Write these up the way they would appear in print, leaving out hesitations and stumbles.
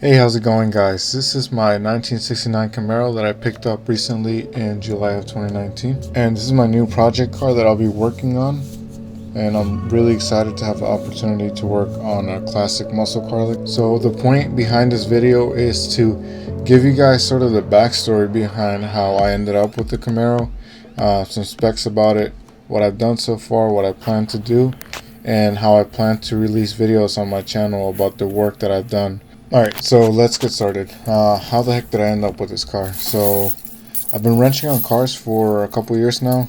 Hey, how's it going, guys? This is my 1969 Camaro that I picked up recently in July of 2019. And this is my new project car that I'll be working on. And I'm really excited to have the opportunity to work on a classic muscle car. So the point behind this video is to give you guys sort of the backstory behind how I ended up with the Camaro, some specs about it, what I've done so far, what I plan to do, and how I plan to release videos on my channel about the work that I've done. Alright, so let's get started. How the heck did I end up with this car? So, I've been wrenching on cars for a couple years now.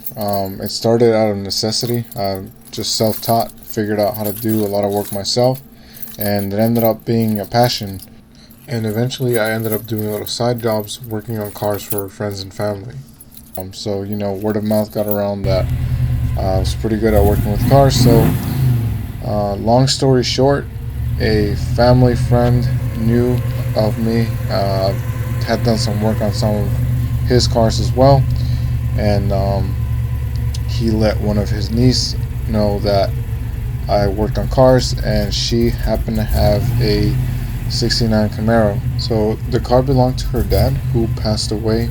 It started out of necessity. I just self-taught, figured out how to do a lot of work myself, and it ended up being a passion. And eventually I ended up doing little side jobs working on cars for friends and family. So, word of mouth got around that I was pretty good at working with cars. So, long story short, a family friend knew of me, had done some work on some of his cars as well, and he let one of his niece know that I worked on cars, and she happened to have a 69 Camaro. So the car belonged to her dad, who passed away,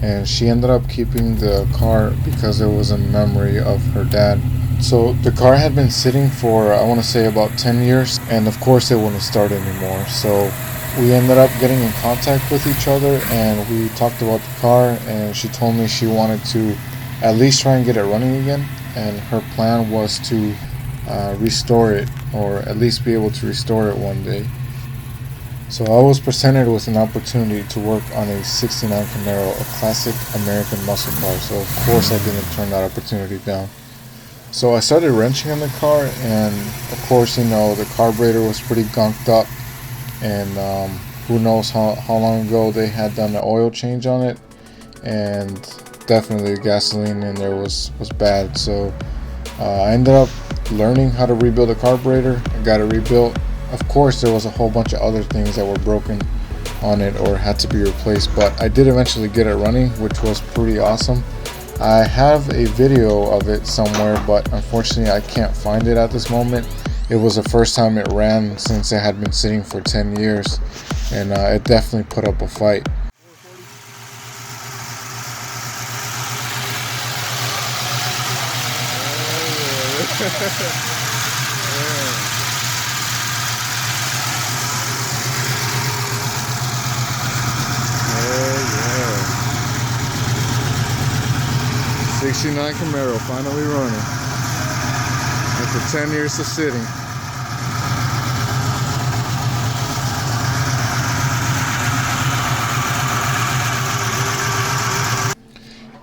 and she ended up keeping the car because it was in memory of her dad. So the car had been sitting for, I want to say, about 10 years, and of course it wouldn't start anymore. So we ended up getting in contact with each other, and we talked about the car, and she told me she wanted to at least try and get it running again, and her plan was to restore it, or at least be able to restore it one day. So I was presented with an opportunity to work on a 69 Camaro, a classic American muscle car, so of course I didn't turn that opportunity down. So I started wrenching on the car, and of course, the carburetor was pretty gunked up, and who knows how long ago they had done the oil change on it, and definitely the gasoline in there was bad. So I ended up learning how to rebuild a carburetor. I got it rebuilt. Of course, there was a whole bunch of other things that were broken on it or had to be replaced, but I did eventually get it running, which was pretty awesome. I have a video of it somewhere, but unfortunately I can't find it at this moment. It was the first time it ran since it had been sitting for 10 years, and it definitely put up a fight. Oh yeah. 69 Camaro finally running after 10 years of sitting.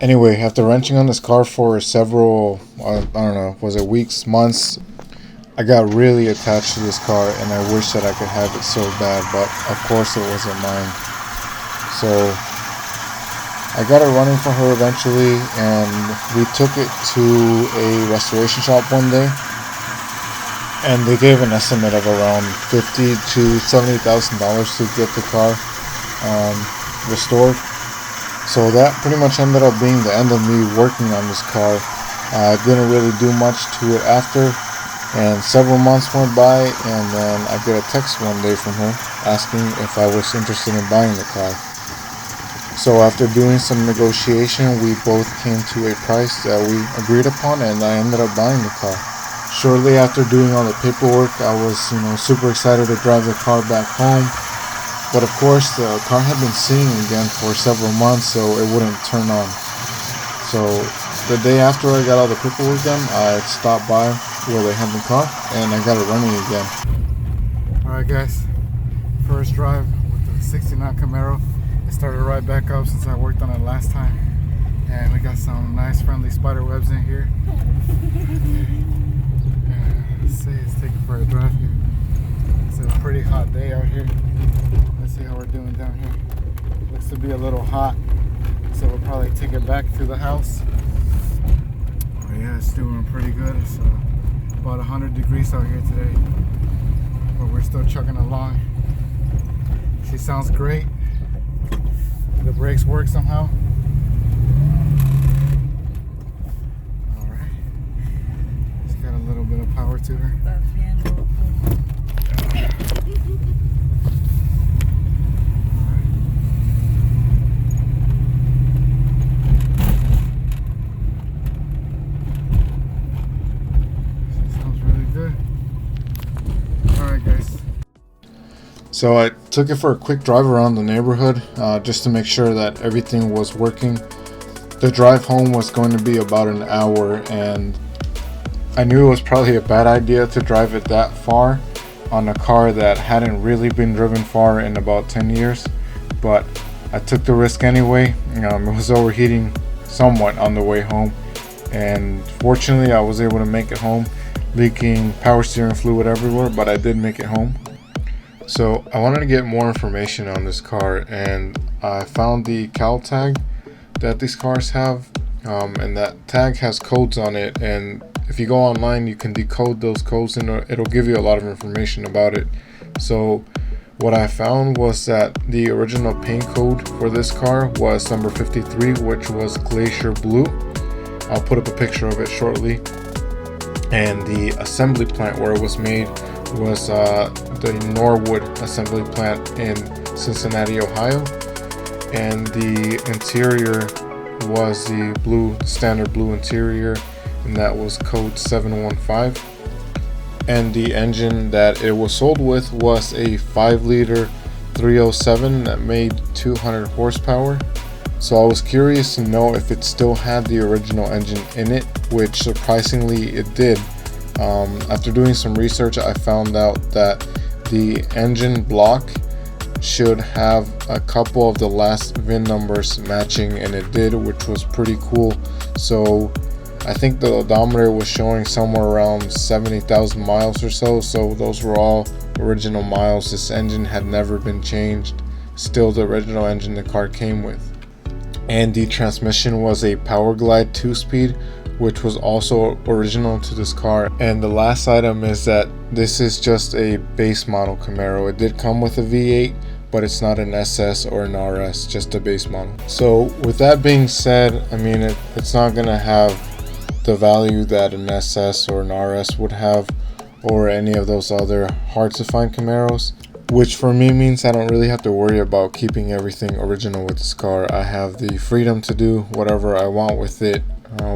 Anyway, after wrenching on this car for several, I don't know, was it weeks, months, I got really attached to this car, and I wish that I could have it so bad, but of course it wasn't mine. So I got it running for her eventually, and we took it to a restoration shop one day, and they gave an estimate of around $50,000 to $70,000 to get the car restored. So that pretty much ended up being the end of me working on this car. I didn't really do much to it after, and several months went by, and then I get a text one day from her asking if I was interested in buying the car. So after doing some negotiation, we both came to a price that we agreed upon, and I ended up buying the car. Shortly after doing all the paperwork, I was, super excited to drive the car back home. But of course, the car had been sitting again for several months, so it wouldn't turn on. So the day after I got all the paperwork done, I stopped by where they had the car, and I got it running again. Alright guys, first drive with the 69 Camaro. It started right back up since I worked on it last time, and we got some nice friendly spider webs in here. Let's see, it's taking for a drive here. It's a pretty hot day out here. Let's see how we're doing down here. Looks to be a little hot, so we'll probably take it back to the house. But yeah, it's doing pretty good. It's about 100 degrees out here today, but we're still chugging along. She sounds great. The brakes work somehow. Alright. It's got a little bit of power to her. So I took it for a quick drive around the neighborhood just to make sure that everything was working. The drive home was going to be about an hour, and I knew it was probably a bad idea to drive it that far on a car that hadn't really been driven far in about 10 years, but I took the risk anyway. It was overheating somewhat on the way home, and fortunately I was able to make it home, leaking power steering fluid everywhere, but I did make it home. So I wanted to get more information on this car, and I found the cal tag that these cars have, and that tag has codes on it, and if you go online you can decode those codes and it'll give you a lot of information about it. So what I found was that the original paint code for this car was number 53, which was Glacier Blue. I'll put up a picture of it shortly. And the assembly plant where it was made was the Norwood assembly plant in Cincinnati, Ohio. And the interior was the standard blue interior, and that was code 715. And the engine that it was sold with was a 5-liter 307 that made 200 horsepower. So I was curious to know if it still had the original engine in it, which surprisingly it did. After doing some research, I found out that the engine block should have a couple of the last VIN numbers matching, and it did, which was pretty cool. So I think the odometer was showing somewhere around 70,000 miles or so, so those were all original miles. This engine had never been changed, still the original engine the car came with. And the transmission was a Powerglide 2-speed, which was also original to this car. And the last item is that this is just a base model Camaro. It did come with a V8, but it's not an SS or an RS, just a base model. So with that being said, I mean, it's not gonna have the value that an SS or an RS would have, or any of those other hard to find Camaros, which for me means I don't really have to worry about keeping everything original with this car. I have the freedom to do whatever I want with it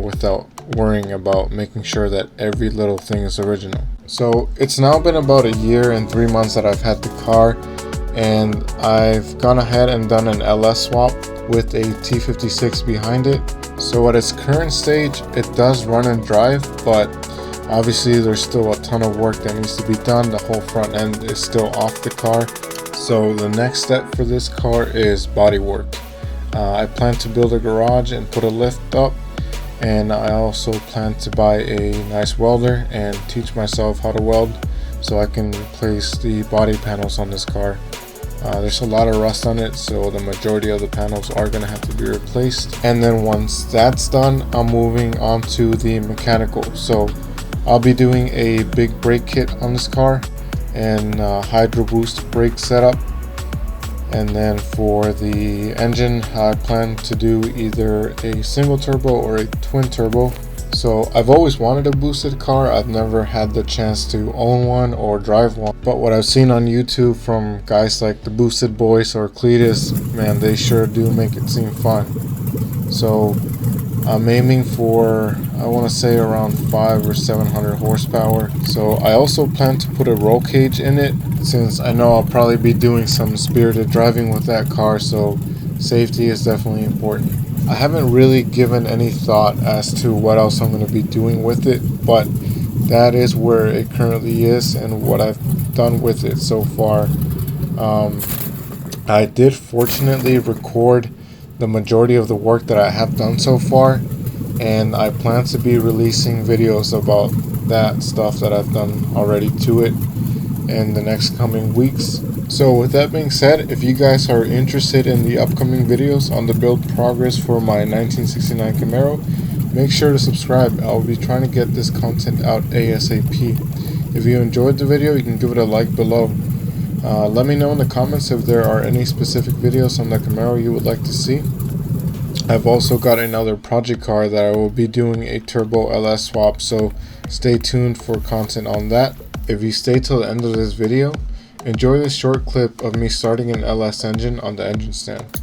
without worrying about making sure that every little thing is original. So it's now been about a year and 3 months that I've had the car, and I've gone ahead and done an LS swap with a T56 behind it. So at its current stage, it does run and drive, but obviously there's still a ton of work that needs to be done. The whole front end is still off the car. So the next step for this car is body work. I plan to build a garage and put a lift up, and I also plan to buy a nice welder and teach myself how to weld so I can replace the body panels on this car. There's a lot of rust on it, so the majority of the panels are going to have to be replaced. And then once that's done, I'm moving on to the mechanical. So I'll be doing a big brake kit on this car and hydro boost brake setup. And then for the engine, I plan to do either a single turbo or a twin turbo. So I've always wanted a boosted car. I've never had the chance to own one or drive one, but what I've seen on YouTube from guys like the Boosted Boys or Cletus, man, they sure do make it seem fun. So I'm aiming for, I want to say, around 500 or 700 horsepower. So I also plan to put a roll cage in it, since I know I'll probably be doing some spirited driving with that car, so safety is definitely important. I haven't really given any thought as to what else I'm going to be doing with it, but that is where it currently is and what I've done with it so far. I did fortunately record the majority of the work that I have done so far, and I plan to be releasing videos about that stuff that I've done already to it in the next coming weeks. So with that being said, if you guys are interested in the upcoming videos on the build progress for my 1969 Camaro, make sure to subscribe. I'll be trying to get this content out ASAP. If you enjoyed the video, you can give it a like below. Let me know in the comments if there are any specific videos on the Camaro you would like to see. I've also got another project car that I will be doing a turbo LS swap, so stay tuned for content on that. If you stay till the end of this video, enjoy this short clip of me starting an LS engine on the engine stand.